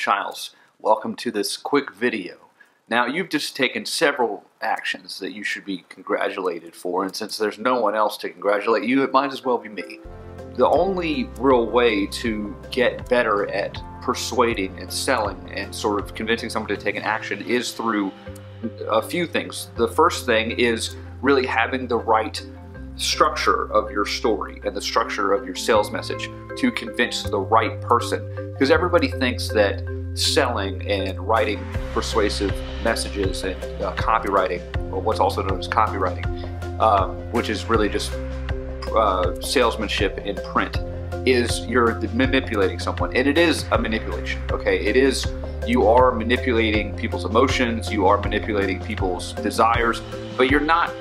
Chiles. Welcome to this quick video. Now, you've just taken several actions that you should be congratulated for, and since there's no one else to congratulate you, it might as well be me. The only real way to get better at persuading and selling and sort of convincing someone to take an action is through a few things. The first thing is really having the right structure of your story and the structure of your sales message to convince the right person, because everybody thinks that selling and writing persuasive messages and copywriting, or what's also known as copywriting, which is really just salesmanship in print, is you're manipulating someone. And it is a manipulation, okay? It is, you are manipulating people's emotions, you are manipulating people's desires, but you're not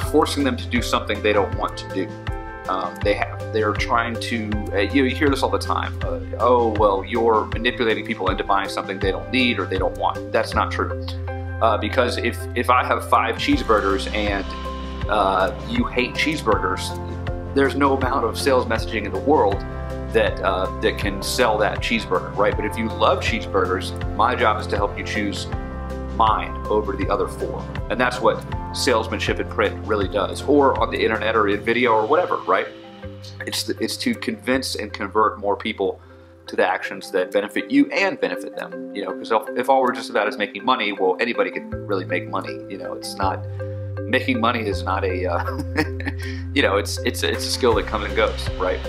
forcing them to do something they don't want to do. They're trying to, you hear this all the time. Oh, well, you're manipulating people into buying something they don't need or they don't want. That's not true. Because if I have 5 cheeseburgers and you hate cheeseburgers, there's no amount of sales messaging in the world that can sell that cheeseburger, right? But if you love cheeseburgers, my job is to help you choose mine over the other 4. And that's what salesmanship in print really does, or on the internet or in video or whatever, right? It's to convince and convert more people to the actions that benefit you and benefit them. You know, because if all we're just about is making money, well, anybody can really make money. You know, it's not, making money is not a, you know, it's a skill that comes and goes, right?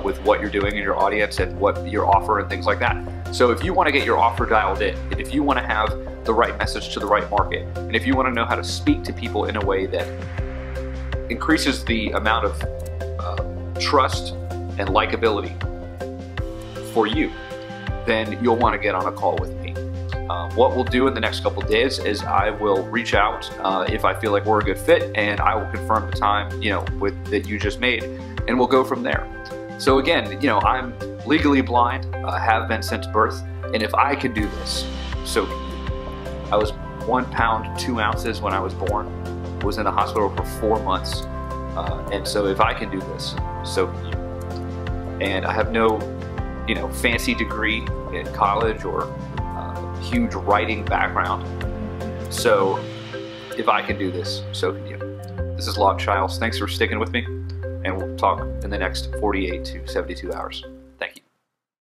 With what you're doing in your audience and what your offer and things like that. So if you want to get your offer dialed in, and if you want to have the right message to the right market, and if you want to know how to speak to people in a way that increases the amount of trust and likability for you, then you'll want to get on a call with me. What we'll do in the next couple of days is I will reach out if I feel like we're a good fit, and I will confirm the time, you know, that you just made, and we'll go from there. So again, you know, I'm legally blind, have been since birth, and if I can do this, so can you. I was 1 pound 2 ounces when I was born, was in the hospital for 4 months, and so if I can do this, so can you. And I have no, you know, fancy degree in college or huge writing background, so if I can do this, so can you. This is Lawton Chiles. Thanks for sticking with me, and we'll talk in the next 48 to 72 hours.